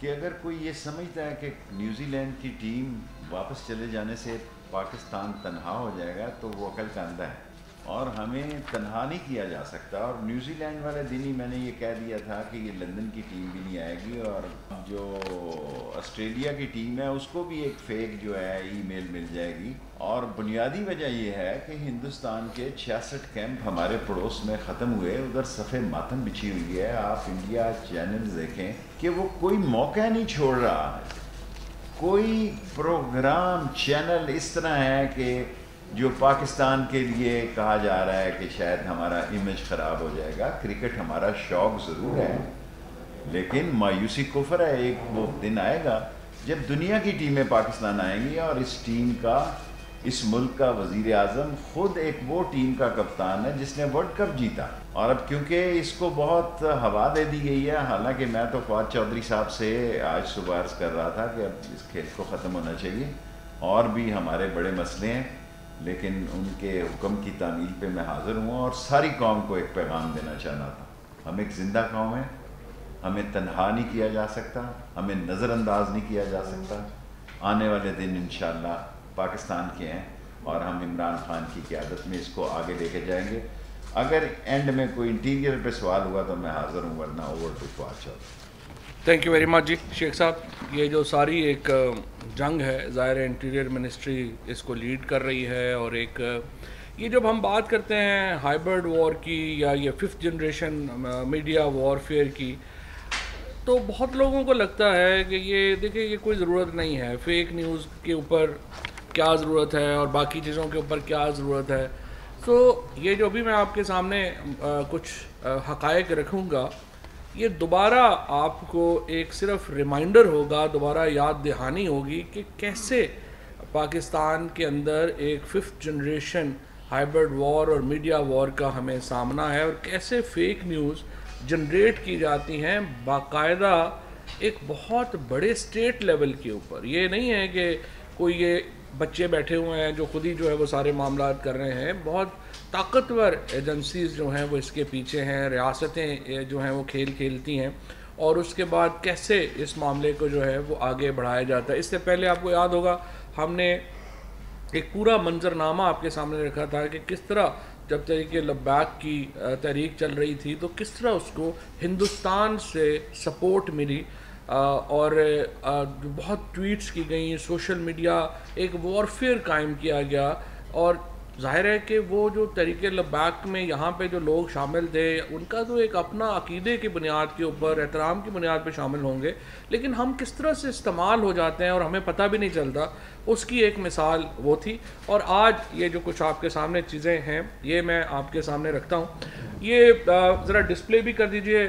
कि अगर कोई ये समझता है कि न्यूजीलैंड की टीम वापस चले जाने से पाकिस्तान तनहा हो जाएगा तो वो अकल का अंधा है, और हमें तनहा नहीं किया जा सकता। और न्यूजीलैंड वाले दिन ही मैंने ये कह दिया था कि ये लंदन की टीम भी नहीं आएगी, और जो ऑस्ट्रेलिया की टीम है उसको भी एक फेक जो है ईमेल मिल जाएगी। और बुनियादी वजह यह है कि हिंदुस्तान के 66 कैंप हमारे पड़ोस में ख़त्म हुए, उधर सफ़ेद मातम बिछी हुई है। आप इंडिया चैनल देखें कि वो कोई मौका नहीं छोड़ रहा है। कोई प्रोग्राम चैनल इस तरह है कि जो पाकिस्तान के लिए कहा जा रहा है कि शायद हमारा इमेज ख़राब हो जाएगा। क्रिकेट हमारा शौक़ ज़रूर है, लेकिन मायूसी कुफर है। एक वो दिन आएगा जब दुनिया की टीमें पाकिस्तान आएंगी और इस टीम का, इस मुल्क का वज़ीर आज़म खुद एक वो टीम का कप्तान है जिसने वर्ल्ड कप जीता। और अब क्योंकि इसको बहुत हवा दे दी गई है, हालांकि मैं तो फवाद चौधरी साहब से आज सुबह अर्ज़ कर रहा था कि अब इस खेल को ख़त्म होना चाहिए, और भी हमारे बड़े मसले हैं, लेकिन उनके हुक्म की तामील पे मैं हाज़िर हूँ और सारी कौम को एक पैगाम देना चाहना था। हम एक ज़िंदा कौम है, हमें तन्हा नहीं किया जा सकता, हमें नज़रअंदाज नहीं किया जा सकता। आने वाले दिन इंशाअल्लाह पाकिस्तान के हैं और हम इमरान खान की क़यादत में इसको आगे लेके जाएंगे। अगर एंड में कोई इंटीरियर पे सवाल हुआ तो मैं हाज़िर हूँ, वरना over to Fawad Chaudhry. Thank you very much ji Sheikh साहब। ये जो सारी एक जंग है, ज़ाहिर है इंटीरियर मिनिस्ट्री इसको लीड कर रही है, और एक ये जब हम बात करते हैं हाइब्रिड वॉर की या ये 5th जनरेशन मीडिया वॉरफेयर की, तो बहुत लोगों को लगता है कि ये देखिए ये कोई ज़रूरत नहीं है, फेक न्यूज़ के ऊपर क्या ज़रूरत है और बाकी चीज़ों के ऊपर क्या ज़रूरत है। तो ये जो भी मैं आपके सामने कुछ हक़ाइक़ रखूँगा, ये दोबारा आपको एक सिर्फ रिमाइंडर होगा, दोबारा याद दहानी होगी कि कैसे पाकिस्तान के अंदर एक 5th जनरेशन हाइब्रिड वॉर और मीडिया वॉर का हमें सामना है, और कैसे फेक न्यूज़ जनरेट की जाती हैं बाकायदा एक बहुत बड़े स्टेट लेवल के ऊपर। ये नहीं है कि कोई ये बच्चे बैठे हुए हैं जो खुद ही जो है वो सारे मामला कर रहे हैं। बहुत ताकतवर एजेंसीज़ जो हैं वो इसके पीछे हैं, रियासतें जो हैं वो खेल खेलती हैं, और उसके बाद कैसे इस मामले को जो है वो आगे बढ़ाया जाता है। इससे पहले आपको याद होगा हमने एक पूरा मंजरनामा आपके सामने रखा था कि किस तरह जब तरीके लद्दाख की तहरीक चल रही थी तो किस तरह उसको हिंदुस्तान से सपोर्ट मिली, और बहुत ट्वीट्स की गई, सोशल मीडिया एक वॉरफेयर कायम किया गया। और ज़ाहिर है कि वो जो तहरीक लद्दाख में यहाँ पे जो लोग शामिल थे उनका तो एक अपना अकीदे की बुनियाद के ऊपर, एहतराम की बुनियाद पे शामिल होंगे, लेकिन हम किस तरह से इस्तेमाल हो जाते हैं और हमें पता भी नहीं चलता, उसकी एक मिसाल वो थी। और आज ये जो कुछ आपके सामने चीज़ें हैं ये मैं आपके सामने रखता हूँ। ये ज़रा डिस्प्ले भी कर दीजिए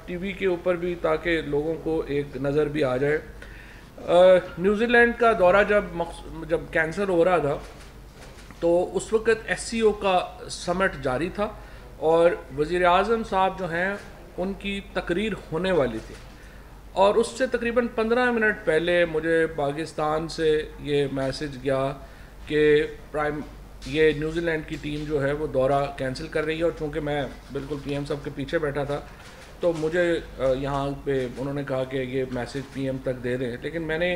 टीवी के ऊपर भी, ताकि लोगों को एक नज़र भी आ जाए। न्यूजीलैंड का दौरा जब कैंसिल हो रहा था तो उस वक़्त SCO का समिट जारी था और वज़ीर आज़म साहब जो हैं उनकी तकरीर होने वाली थी, और उससे तकरीबन 15 मिनट पहले मुझे पाकिस्तान से ये मैसेज गया कि ये न्यूजीलैंड की टीम जो है वो दौरा कैंसिल कर रही है। और चूँकि मैं बिल्कुल PM साहब के पीछे बैठा था तो मुझे यहाँ पे उन्होंने कहा कि ये मैसेज PM तक दे दें, लेकिन मैंने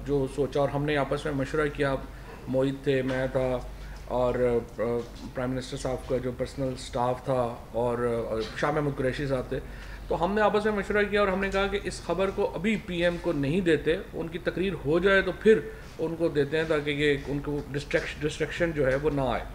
जो सोचा और हमने आपस में मशवरा किया, मोहित थे, मैं था और प्राइम मिनिस्टर साहब का जो पर्सनल स्टाफ था और शाह महमूद कुरैशी साहब थे, तो हमने आपस में मशवरा किया और हमने कहा कि इस खबर को अभी PM को नहीं देते, उनकी तकरीर हो जाए तो फिर उनको देते हैं ताकि ये उनको डिस्ट्रैक्शन जो है वो ना आए।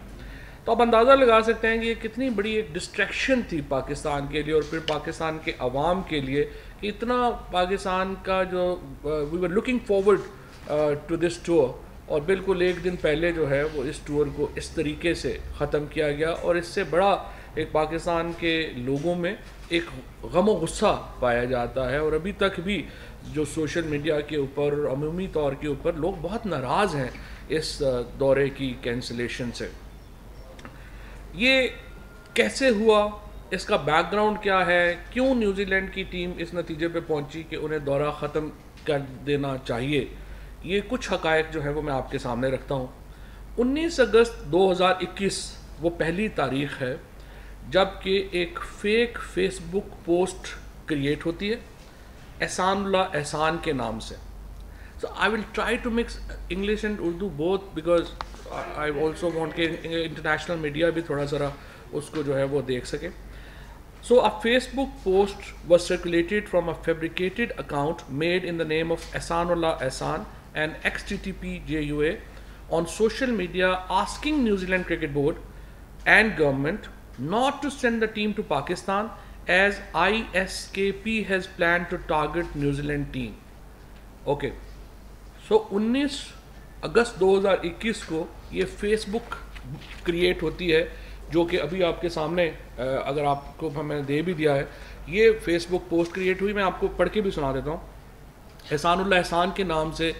तो आप अंदाज़ा लगा सकते हैं कि ये कितनी बड़ी एक डिस्ट्रैक्शन थी पाकिस्तान के लिए और फिर पाकिस्तान के अवाम के लिए, कि इतना पाकिस्तान का जो we were looking forward to this tour, और बिल्कुल एक दिन पहले जो है वो इस टूर को इस तरीके से ख़त्म किया गया। और इससे बड़ा एक पाकिस्तान के लोगों में एक गम और गुस्सा पाया जाता है, और अभी तक भी जो सोशल मीडिया के ऊपर अमूमी तौर के ऊपर लोग बहुत नाराज़ हैं इस दौरे की कैंसिलेशन से। ये कैसे हुआ, इसका बैकग्राउंड क्या है, क्यों न्यूजीलैंड की टीम इस नतीजे पे पहुंची कि उन्हें दौरा ख़त्म कर देना चाहिए, ये कुछ हक़ाइक़ जो है वो मैं आपके सामने रखता हूँ। 19 अगस्त 2021 वो पहली तारीख़ है जबकि एक फ़ेक फेसबुक पोस्ट क्रिएट होती है, एहसानुल्लाह एहसान के नाम से. So I will try to mix English and Urdu both because I also want कि international media भी थोड़ा सा उसको जो है वो देख सके. So a Facebook post was circulated from a fabricated account made in the name of Ehsanullah Ehsan and XTTP JUA on social media asking New Zealand Cricket Board and government not to send the team to Pakistan as ISKP has planned to target New Zealand team. Okay. सो 19 अगस्त 2021 को ये Facebook create होती है, जो कि अभी आपके सामने अगर आपको मैंने दे भी दिया है. ये फेसबुक पोस्ट क्रिएट हुई, मैं आपको पढ़ के भी सुना देता हूँ. एहसानुल्लाह एहसान के नाम से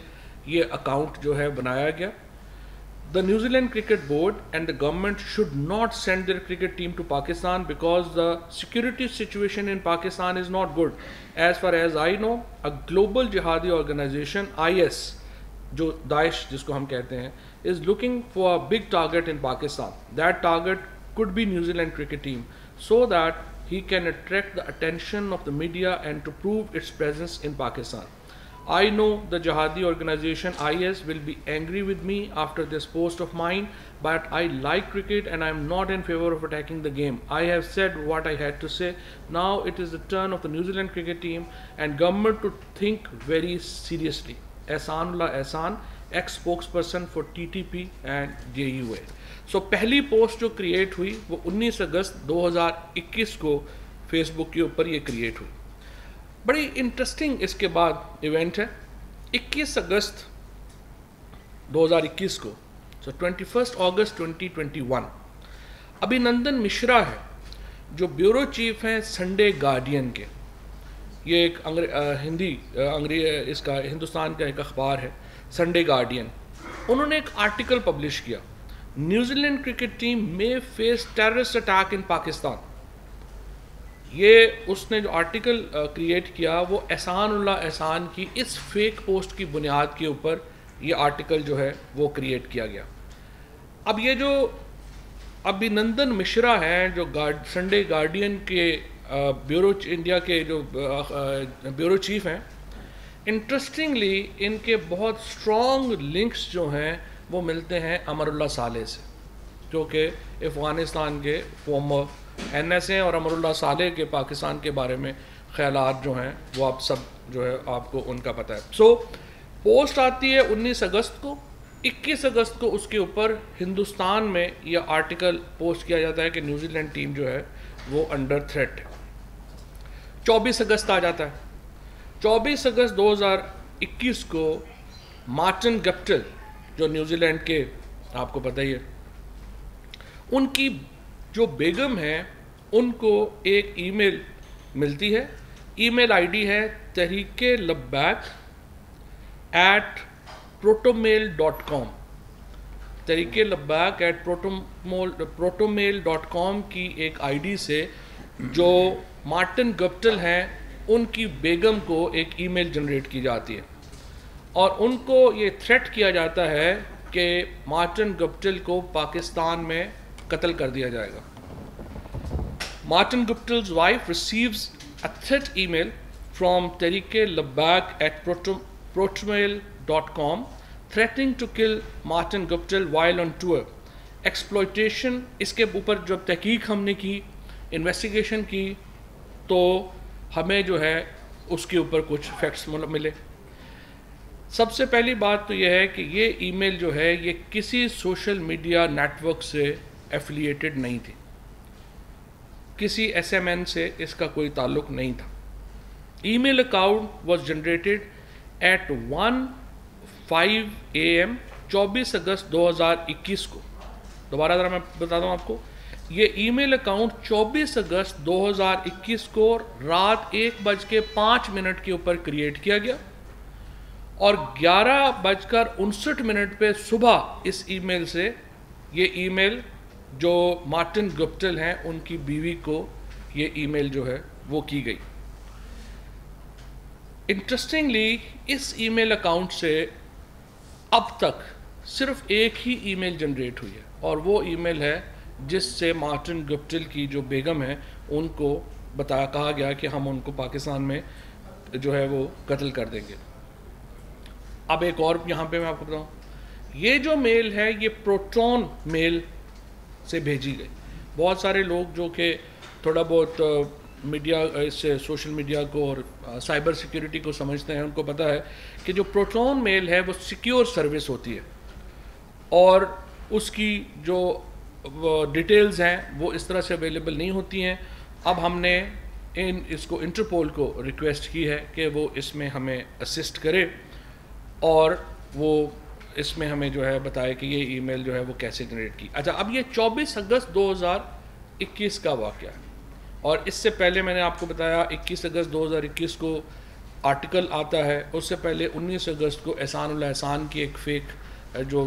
ये अकाउंट जो है बनाया गया. The New Zealand cricket board and the government should not send their cricket team to Pakistan because the security situation in Pakistan is not good. As far as I know, a global jihadi organisation IS, जो Daesh जिसको हम कहते हैं, is looking for a big target in Pakistan. That target could be New Zealand cricket team so that he can attract the attention of the media and to prove its presence in Pakistan. I know the jihadi organization IS will be angry with me after this post of mine, but I like cricket and I am not in favor of attacking the game. I have said what I had to say. Now it is the turn of the New Zealand cricket team and government to think very seriously. Ehsanullah Ehsan, ex-spokesperson for TTP and JUA. So पहली post जो create हुई वो 19 अगस्त 2021 को Facebook के ऊपर ये create हुई. बड़ी इंटरेस्टिंग इसके बाद इवेंट है. 21 अगस्त 2021 को, सो 21 अगस्त 2021, अभिनंदन मिश्रा है जो ब्यूरो चीफ हैं संडे गार्डियन के. ये एक इसका हिंदुस्तान का एक अखबार है, संडे गार्डियन. उन्होंने एक आर्टिकल पब्लिश किया, न्यूजीलैंड क्रिकेट टीम में face terrorist attack in Pakistan. ये उसने जो आर्टिकल क्रिएट किया वो एहसानुल्लाह एहसान की इस फेक पोस्ट की बुनियाद के ऊपर ये आर्टिकल जो है वो क्रिएट किया गया. अब ये जो अभिनंदन मिश्रा हैं जो संडे गार्डियन के ब्यूरो इंडिया के जो ब्यूरो चीफ हैं, इंटरेस्टिंगली इनके बहुत स्ट्रॉन्ग लिंक्स जो हैं वो मिलते हैं अमरुल्लाह सालेह से, जो कि अफ़गानिस्तान के फॉर्मर NS हैं. और अमरुल्लाह सालेह के पाकिस्तान के बारे में ख़यालात जो हैं वो आप सब जो है आपको उनका पता है. सो पोस्ट आती है 19 अगस्त को. 21 अगस्त को उसके ऊपर हिंदुस्तान में यह आर्टिकल पोस्ट किया जाता है कि न्यूजीलैंड टीम जो है वो अंडर थ्रेट है. 24 अगस्त आ जाता है. 24 अगस्त 2021 को मार्टिन गप्टिल जो न्यूजीलैंड के आपको पता ही है, उनकी जो बेगम है उनको एक ईमेल मिलती है. ईमेल आईडी है tehreek-labbaik@protomail.com. tehreek-labbaik@protomail.com की एक आईडी से जो मार्टिन गप्टिल हैं उनकी बेगम को एक ईमेल जनरेट की जाती है और उनको ये थ्रेट किया जाता है कि मार्टिन गप्टिल को पाकिस्तान में कत्ल कर दिया जाएगा. Martin Guptill's wife receives a threat email from tehreek-labbaik@protomail.com threatening to kill Martin Guptill while on tour. Exploitation, इसके ऊपर जब तहकीक हमने की, इन्वेस्टिगेशन की, तो हमें जो है उसके ऊपर कुछ फैक्ट्स मिले. सबसे पहली बात तो यह है कि ये ईमेल जो है ये किसी सोशल मीडिया नेटवर्क से एफिलिएटेड नहीं थी, किसी SMN से इसका कोई ताल्लुक नहीं था. Email account was generated at 1:05 AM 24 अगस्त 2021 को. दोबारा ज़रा मैं बता दूँ आपको, ये ईमेल अकाउंट 24 अगस्त 2021 को रात 1:05 के ऊपर क्रिएट किया गया और 11:59 पे सुबह इस ईमेल से ये ईमेल जो मार्टिन गप्टिल हैं उनकी बीवी को ये ईमेल जो है वो की गई. इंटरेस्टिंगली इस ईमेल अकाउंट से अब तक सिर्फ एक ही ईमेल जनरेट हुई है और वो ईमेल है जिससे मार्टिन गप्टिल की जो बेगम है उनको कहा गया कि हम उनको पाकिस्तान में जो है वो कत्ल कर देंगे। अब एक और यहाँ पे मैं आपको बताऊँ, ये जो मेल है ये प्रोटॉन मेल से भेजी गई। बहुत सारे लोग जो कि थोड़ा बहुत मीडिया इससे सोशल मीडिया को और साइबर सिक्योरिटी को समझते हैं, उनको पता है कि जो प्रोटॉन मेल है वो सिक्योर सर्विस होती है और उसकी जो डिटेल्स हैं वो इस तरह से अवेलेबल नहीं होती हैं। अब हमने इसको इंटरपोल को रिक्वेस्ट की है कि वो इसमें हमें असिस्ट करे और वो इसमें हमें जो है बताए कि ये ईमेल जो है वो कैसे जनरेट की। अच्छा, अब ये 24 अगस्त 2021 का वाक़या है और इससे पहले मैंने आपको बताया 21 अगस्त 2021 को आर्टिकल आता है, उससे पहले 19 अगस्त को एहसान की एक फ़ेक जो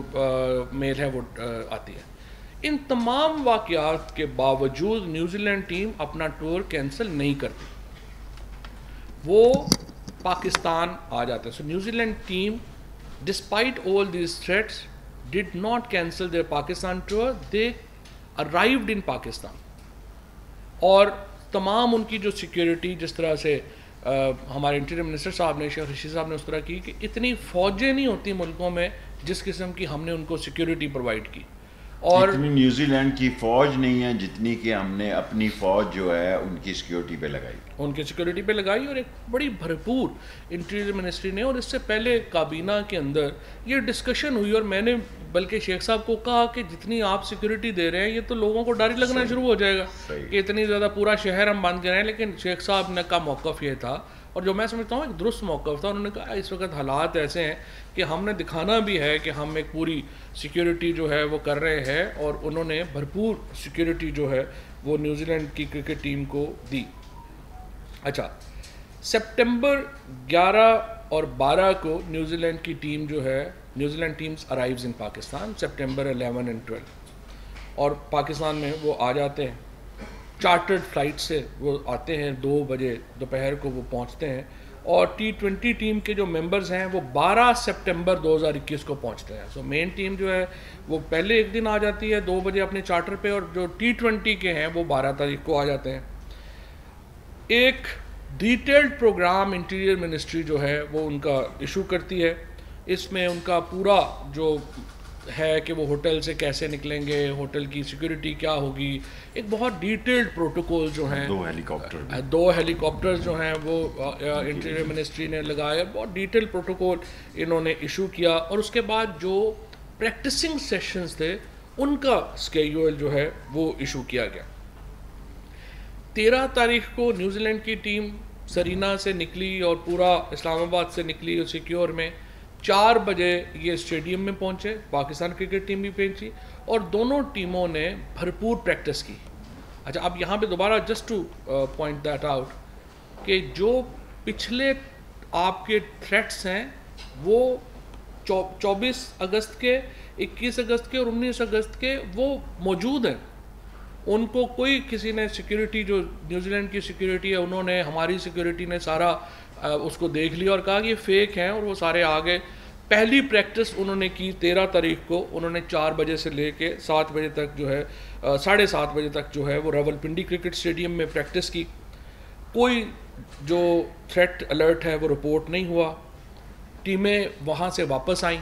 मेल है वो आती है। इन तमाम वाक़यात के बावजूद न्यूजीलैंड टीम अपना टूर कैंसिल नहीं करती, वो पाकिस्तान आ जाते हैं। So New Zealand team despite all these threats did not cancel their Pakistan tour, they arrived in Pakistan. और तमाम उनकी जो सिक्योरिटी, जिस तरह से हमारे इंटीरियर मिनिस्टर साहब ने, शेख रशीद साहब ने उस तरह की कि इतनी फ़ौजें नहीं होती मुल्कों में जिस किस्म की हमने उनको सिक्योरिटी प्रोवाइड की। और इतनी न्यूजीलैंड की फ़ौज नहीं है जितनी कि हमने अपनी फ़ौज जो है उनकी सिक्योरिटी पे लगाई, उनकी सिक्योरिटी पे लगाई। और एक बड़ी भरपूर इंटीरियर मिनिस्ट्री ने, और इससे पहले काबीना के अंदर ये डिस्कशन हुई और मैंने बल्कि शेख साहब को कहा कि जितनी आप सिक्योरिटी दे रहे हैं ये तो लोगों को डर लगना शुरू हो जाएगा कि इतनी ज़्यादा पूरा शहर हम बंद कर रहे हैं। लेकिन शेख साहब ने का मौक़िफ़ ये था, और जो मैं समझता हूँ एक दुरुस्त मौक़िफ़ था, उन्होंने कहा इस वक्त हालात ऐसे हैं कि हमने दिखाना भी है कि हम एक पूरी सिक्योरिटी जो है वो कर रहे हैं, और उन्होंने भरपूर सिक्योरिटी जो है वो न्यूजीलैंड की क्रिकेट टीम को दी। अच्छा, सितंबर 11 और 12 को न्यूजीलैंड की टीम जो है, New Zealand teams arrives in Pakistan September 11 and 12, और पाकिस्तान में वो आ जाते हैं चार्टर्ड फ्लाइट से। वो आते हैं 2 बजे दोपहर को वो पहुंचते हैं, और T20 टीम के जो मेंबर्स हैं वो 12 सितंबर 2021 को पहुंचते हैं। सो मेन टीम जो है वो पहले एक दिन आ जाती है 2 बजे अपने चार्टर पे, और जो T20 के हैं वो 12 तारीख को आ जाते हैं। एक डिटेल्ड प्रोग्राम इंटीरियर मिनिस्ट्री जो है वो उनका इशू करती है। इसमें उनका पूरा जो है कि वो होटल से कैसे निकलेंगे, होटल की सिक्योरिटी क्या होगी, एक बहुत डिटेल्ड प्रोटोकॉल जो हैं, 2 हेलीकॉप्टर्स जो हैं वो इंटीरियर मिनिस्ट्री ने लगाया, बहुत डिटेल्ड प्रोटोकॉल इन्होंने इशू किया। और उसके बाद जो प्रैक्टिसिंग सेशंस थे उनका स्केड्यूल जो है वो इशू किया गया। 13 तारीख को न्यूजीलैंड की टीम सरीना से निकली और पूरा इस्लामाबाद से निकली और सिक्योर में 4 बजे ये स्टेडियम में पहुंचे। पाकिस्तान क्रिकेट टीम भी पहुंची और दोनों टीमों ने भरपूर प्रैक्टिस की। अच्छा, अब यहाँ पे दोबारा just two point that out कि जो पिछले आपके थ्रेट्स हैं वो 24 अगस्त के, 21 अगस्त के और 19 अगस्त के वो मौजूद हैं। उनको कोई किसी ने सिक्योरिटी, जो न्यूजीलैंड की सिक्योरिटी है, उन्होंने, हमारी सिक्योरिटी ने सारा उसको देख लिया और कहा कि ये फेक हैं, और वो सारे आ गए। पहली प्रैक्टिस उन्होंने की 13 तारीख को, उन्होंने 4 बजे से लेके 7 बजे तक जो है 7:30 बजे तक जो है वो रावलपिंडी क्रिकेट स्टेडियम में प्रैक्टिस की। कोई जो थ्रेट अलर्ट है वो रिपोर्ट नहीं हुआ। टीमें वहाँ से वापस आईं।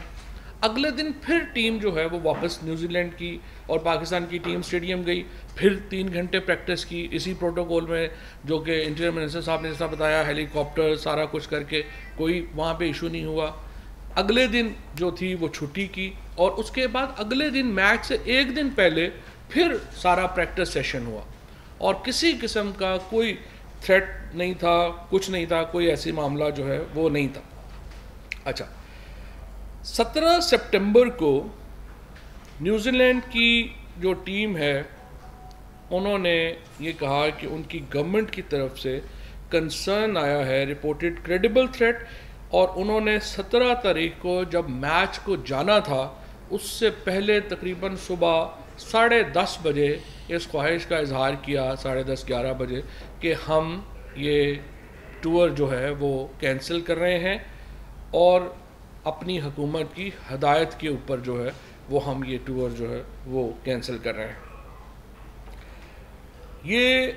अगले दिन फिर टीम जो है वो वापस न्यूजीलैंड की और पाकिस्तान की टीम स्टेडियम गई, फिर 3 घंटे प्रैक्टिस की इसी प्रोटोकॉल में, जो कि इंटीरियर मिनिस्टर साहब ने जैसा बताया, हेलीकॉप्टर सारा कुछ करके कोई वहाँ पे इशू नहीं हुआ। अगले दिन जो थी वो छुट्टी की, और उसके बाद अगले दिन मैच से एक दिन पहले फिर सारा प्रैक्टिस सेशन हुआ, और किसी किस्म का कोई थ्रेट नहीं था, कुछ नहीं था, कोई ऐसी मामला जो है वो नहीं था। अच्छा, 17 सितंबर को न्यूजीलैंड की जो टीम है उन्होंने ये कहा कि उनकी गवर्नमेंट की तरफ से कंसर्न आया है, रिपोर्टेड क्रेडिबल थ्रेट, और उन्होंने 17 तारीख को जब मैच को जाना था उससे पहले तकरीबन सुबह 10:30 बजे इस ख्वाहिश का इजहार किया, 10:30-11 बजे, कि हम ये टूर जो है वो कैंसिल कर रहे हैं और अपनी हुकूमत की हदायत के ऊपर जो है वो हम ये टूर जो है वो कैंसिल कर रहे हैं। ये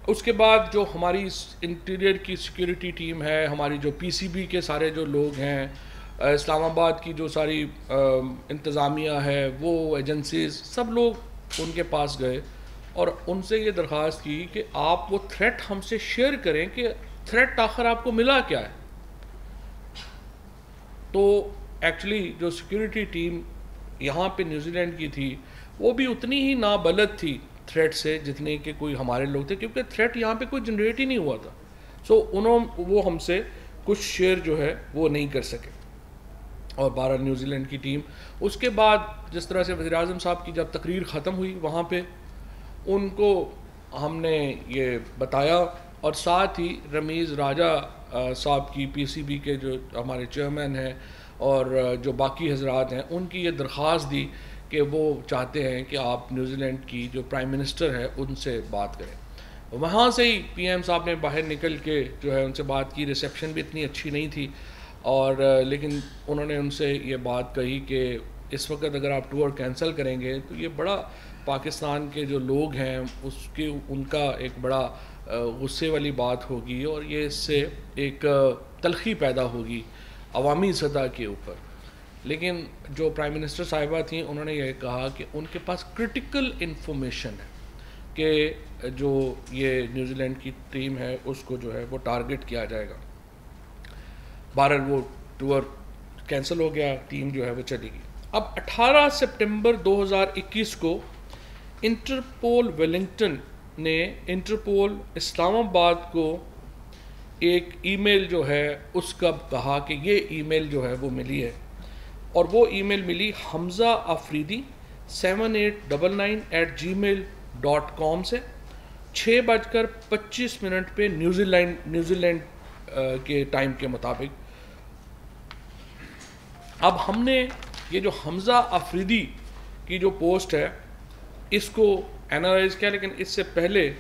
उसके बाद जो हमारी इंटीरियर की सिक्योरिटी टीम है, हमारी जो पीसीबी के सारे जो लोग हैं, इस्लामाबाद की जो सारी इंतज़ामिया है, वो एजेंसीज, सब लोग उनके पास गए और उनसे ये दरख्वास्त की कि आप वो थ्रेट हमसे शेयर करें कि थ्रेट आखिर आपको मिला क्या है। तो एक्चुअली जो सिक्योरिटी टीम यहाँ पे न्यूजीलैंड की थी वो भी उतनी ही नाबलद थी थ्रेट से जितने के कोई हमारे लोग थे, क्योंकि थ्रेट यहाँ पे कोई जनरेट ही नहीं हुआ था। सो वो हमसे कुछ शेयर जो है वो नहीं कर सके। और 12 न्यूजीलैंड की टीम, उसके बाद जिस तरह से वज़ीर आज़म साहब की जब तकरीर ख़त्म हुई वहाँ पे उनको हमने ये बताया, और साथ ही रमीज़ राजा साहब की पीसीबी के जो हमारे चेयरमैन हैं और जो बाकी हजरात हैं उनकी ये दरख्वास्त दी कि वो चाहते हैं कि आप न्यूजीलैंड की जो प्राइम मिनिस्टर है उनसे बात करें। वहाँ से ही पीएम साहब ने बाहर निकल के जो है उनसे बात की। रिसेप्शन भी इतनी अच्छी नहीं थी और लेकिन उन्होंने उनसे ये बात कही कि इस वक्त अगर आप टूर कैंसिल करेंगे तो ये बड़ा पाकिस्तान के जो लोग हैं उसके उनका एक बड़ा गुस्से वाली बात होगी और ये इससे एक तलखी पैदा होगी अवामी सतह के ऊपर। लेकिन जो प्राइम मिनिस्टर साहिबा थी उन्होंने ये कहा कि उनके पास क्रिटिकल इन्फॉर्मेशन है कि जो ये न्यूजीलैंड की टीम है उसको जो है वो टारगेट किया जाएगा। बहरहाल वो टूर कैंसिल हो गया, टीम जो है वो चली गई। अब 18 सितंबर 2021 को इंटरपोल वेलिंगटन ने इंटरपोल इस्लामाबाद को एक ईमेल जो है उसका कहा कि ये ईमेल जो है वो मिली है, और वो ईमेल मिली हमज़ा अफरीदी 7899@gmail.com से 6:25 पे न्यूजीलैंड के टाइम के मुताबिक। अब हमने ये जो हमज़ा अफरीदी की जो पोस्ट है इसको एनालाइज किया, लेकिन इससे पहले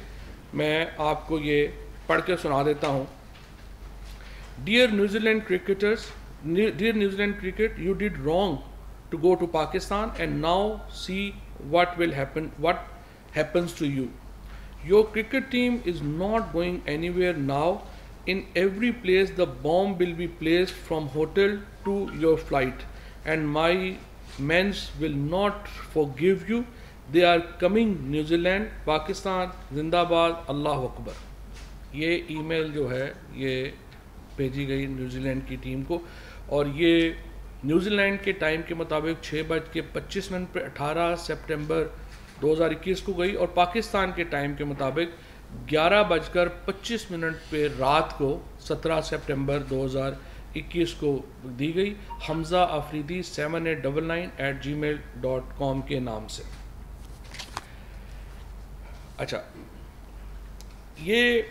मैं आपको ये पढ़ के सुना देता हूँ। Dear New Zealand cricketers, dear New Zealand cricket, you did wrong to go to Pakistan and now see what happens to you. Your cricket team is not going anywhere now. In every place the bomb will be placed from hotel to your flight, and my men will not forgive you. They are coming. New Zealand, Pakistan, Zindabad, Allahu Akbar। ये email जो है ये भेजी गई New Zealand की team को, और ये न्यूजीलैंड के टाइम के मुताबिक 6:25 पे 18 सितंबर 2021 को गई, और पाकिस्तान के टाइम के मुताबिक 11:25 पे रात को 17 सितंबर 2021 को दी गई हमज़ा अफरीदी 7899@gmail.com के नाम से। अच्छा, ये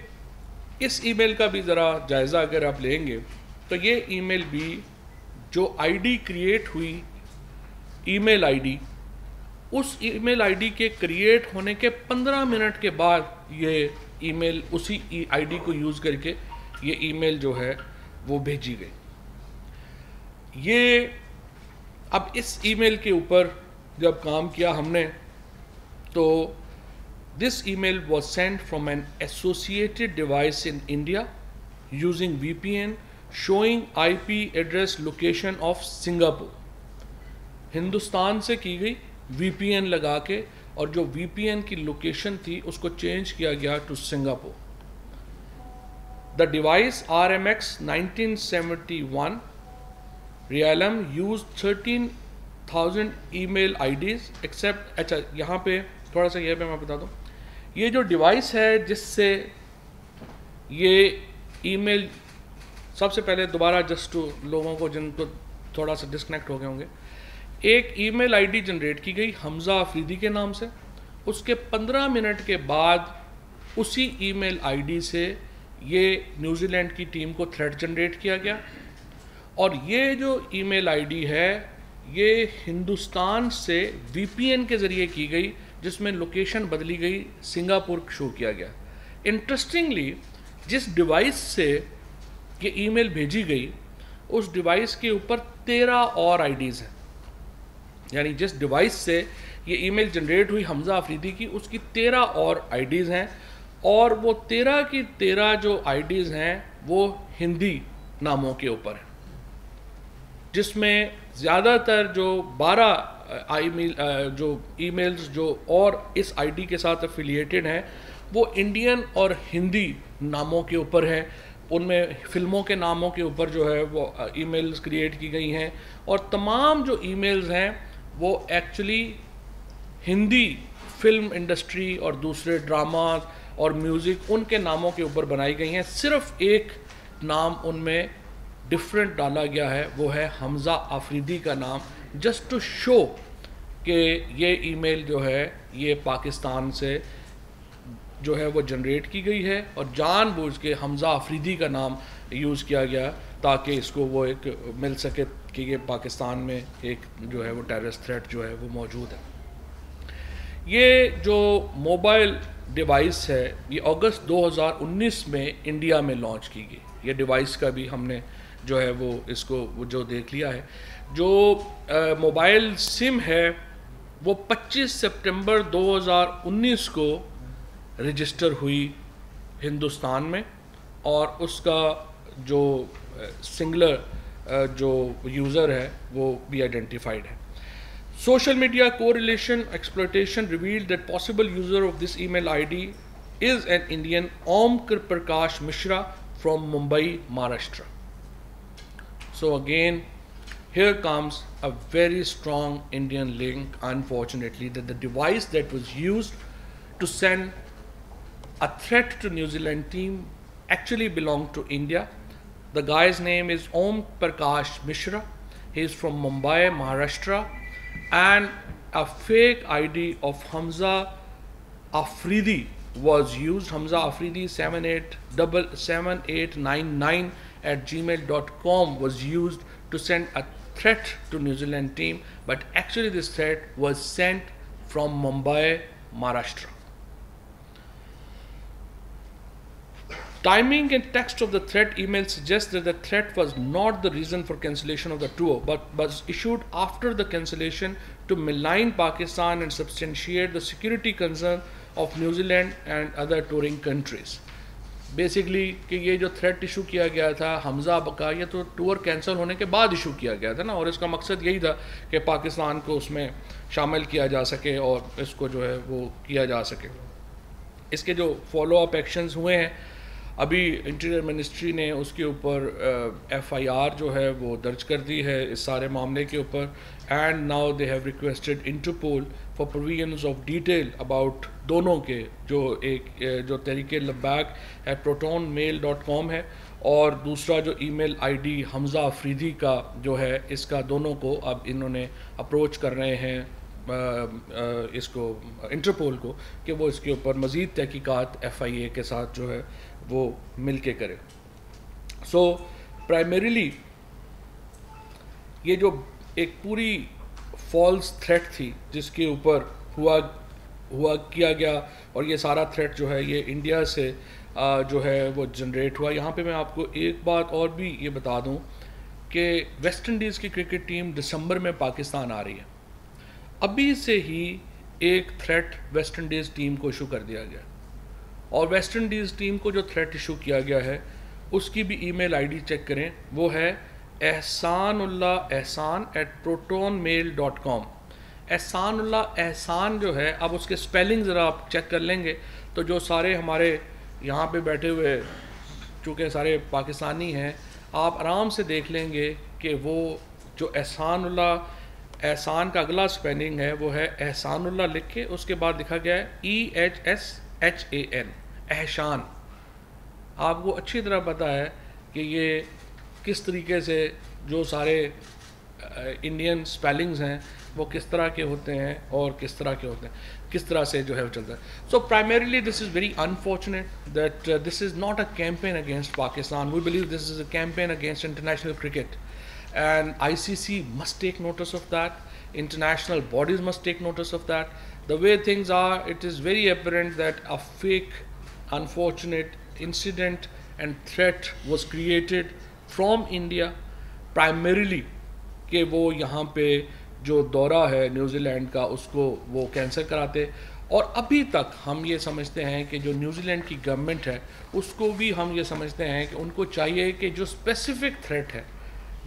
इस ईमेल का भी ज़रा जायज़ा अगर आप लेंगे तो ये ईमेल भी जो आईडी क्रिएट हुई, ईमेल आईडी, उस ईमेल आईडी के क्रिएट होने के 15 मिनट के बाद ये ईमेल उसी आईडी को यूज़ करके ये ईमेल जो है वो भेजी गई। ये अब इस ईमेल के ऊपर जब काम किया हमने तो this email was sent from an associated device in India using VPN showing IP address location of Singapore। Hindustan से की गई VPN लगा के, और जो VPN की लोकेशन थी उसको चेंज किया गया to Singapore. The device RMX 1971 Realm used 13,000 email IDs except। अच्छा, यहाँ पे थोड़ा सा ये मैं बता दूँ, ये जो डिवाइस है जिससे ये ईमेल, सबसे पहले दोबारा जस्ट लोगों को जिनको थोड़ा सा डिस्कनेक्ट हो गए होंगे, एक ईमेल आईडी जनरेट की गई हमज़ा अफरीदी के नाम से। उसके 15 मिनट के बाद उसी ईमेल आईडी से ये न्यूजीलैंड की टीम को थ्रेट जनरेट किया गया, और ये जो ईमेल आईडी है ये हिंदुस्तान से VPN के ज़रिए की गई, जिसमें लोकेशन बदली गई, सिंगापुर शो किया गया। इंटरेस्टिंगली जिस डिवाइस से ये ईमेल भेजी गई उस डिवाइस के ऊपर 13 और आईडीज़ हैं, यानी जिस डिवाइस से ये ईमेल जनरेट हुई हमज़ा अफरीदी की उसकी 13 और आईडीज़ हैं, और वो 13 की 13 जो आईडीज़ हैं वो हिंदी नामों के ऊपर हैं, जिसमें ज़्यादातर जो 12 जो ईमेल्स जो और इस आईडी के साथ एफिलिएटेड हैं वो इंडियन और हिंदी नामों के ऊपर हैं। उनमें फ़िल्मों के नामों के ऊपर जो है वो ईमेल्स क्रिएट की गई हैं, और तमाम जो ईमेल्स हैं वो एक्चुअली हिंदी फिल्म इंडस्ट्री और दूसरे ड्रामाज और म्यूज़िक उनके नामों के ऊपर बनाई गई हैं। सिर्फ एक नाम उनमें डिफरेंट डाला गया है, वो है हमज़ा आफरीदी का नाम, जस्ट टू शो कि ये ईमेल जो है ये पाकिस्तान से जो है वो जनरेट की गई है, और जानबूझ के हमज़ा आफरीदी का नाम यूज़ किया गया ताकि इसको वो एक मिल सके कि ये पाकिस्तान में एक जो है वो टेररिस्ट थ्रेट जो है वो मौजूद है। ये जो मोबाइल डिवाइस है ये अगस्त 2019 में इंडिया में लॉन्च की गई। ये डिवाइस का भी हमने जो है वो इसको वो जो देख लिया है। जो मोबाइल सिम है वो 25 सितंबर 2019 को रजिस्टर हुई हिंदुस्तान में, और उसका जो सिंगुलर जो यूज़र है वो भी आइडेंटिफाइड है। Social media correlation exploitation revealed that possible user of this email ID is an Indian Om Prakash Mishra from Mumbai, Maharashtra. So again, here comes a very strong Indian link, unfortunately, that the device that was used to send a threat to New Zealand team actually belonged to India. The guy's name is Om Prakash Mishra. He is from Mumbai, Maharashtra. And a fake ID of Hamza Afridi was used. Hamza Afridi 7899@gmail.com was used to send a threat to New Zealand team, but actually this threat was sent from Mumbai, Maharashtra. Timing and text of the threat email suggests that the threat was not the reason for cancellation of the tour, but was issued after the cancellation to malign Pakistan and substantiate the security concern of New Zealand and other touring countries. Basically कि ये जो threat issue किया गया था हमज़ा का, ये तो tour cancel होने के बाद इशू किया गया था ना, और इसका मकसद यही था कि पाकिस्तान को उसमें शामिल किया जा सके और इसको जो है वो किया जा सके। इसके जो फॉलो अप एक्शंस हुए हैं, अभी इंटीरियर मिनिस्ट्री ने उसके ऊपर FIR जो है वो दर्ज कर दी है इस सारे मामले के ऊपर, and now they have requested Interpol for provisions of detail about दोनों के जो एक जो तरीके लब्बैक @protonmail.com है, और दूसरा जो ईमेल ID हमज़ा अफरीदी का जो है, इसका दोनों को अब इन्होंने अप्रोच कर रहे हैं इसको इंटरपोल को कि वो इसके ऊपर मज़ीद तहकीकात FIA के साथ जो है वो मिल के करे। सो प्राइमरीली ये जो एक पूरी फॉल्स थ्रेट थी जिसके ऊपर हुआ किया गया, और ये सारा थ्रेट जो है ये इंडिया से जो है वो जनरेट हुआ। यहाँ पे मैं आपको एक बात और भी ये बता दूँ कि वेस्ट इंडीज़ की क्रिकेट टीम दिसंबर में पाकिस्तान आ रही है। अभी से ही एक थ्रेट वेस्ट इंडीज़ टीम को इशू कर दिया गया, और वेस्ट इंडीज़ टीम को जो थ्रेट इशू किया गया है उसकी भी ईमेल ID चेक करें, वो है ehsanullah@protonmail.com। एहसान जो है, अब उसके स्पेलिंग ज़रा आप चेक कर लेंगे तो जो सारे हमारे यहाँ पे बैठे हुए चूँकि सारे पाकिस्तानी हैं, आप आराम से देख लेंगे कि वो जो एहसान का अगला स्पेलिंग है वो है एहसानुल्लाह लिख के उसके बाद लिखा गया है EHSHAN, एहसान। आपको अच्छी तरह पता है कि ये किस तरीके से जो सारे इंडियन स्पेलिंग्स हैं वो किस तरह के होते हैं और किस तरह के होते हैं, किस तरह से जो है चलता है। So primarily this is very unfortunate that this is not a campaign against Pakistan. We believe this is a campaign against international cricket, and ICC must take notice of that. International bodies must take notice of that. The way things are, it is very apparent that a fake, unfortunate incident and threat was created from India, primarily कि वो यहाँ पे जो दौरा है New Zealand का उसको वो कैंसिल कराते, और अभी तक हम ये समझते हैं कि जो न्यूजीलैंड की गवर्नमेंट है उसको भी हम ये समझते हैं कि उनको चाहिए कि जो स्पेसिफिक थ्रेट है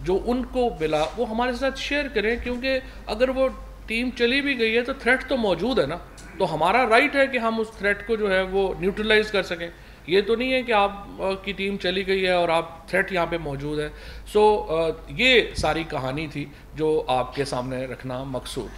जो उनको मिला वो हमारे साथ शेयर करें, क्योंकि अगर वो टीम चली भी गई है तो थ्रेट तो मौजूद है ना, तो हमारा राइट है कि हम उस थ्रेट को जो है वो न्यूट्रलाइज कर सकें। ये तो नहीं है कि आप की टीम चली गई है और आप थ्रेट यहाँ पे मौजूद है। सो ये सारी कहानी थी जो आपके सामने रखना मकसूद।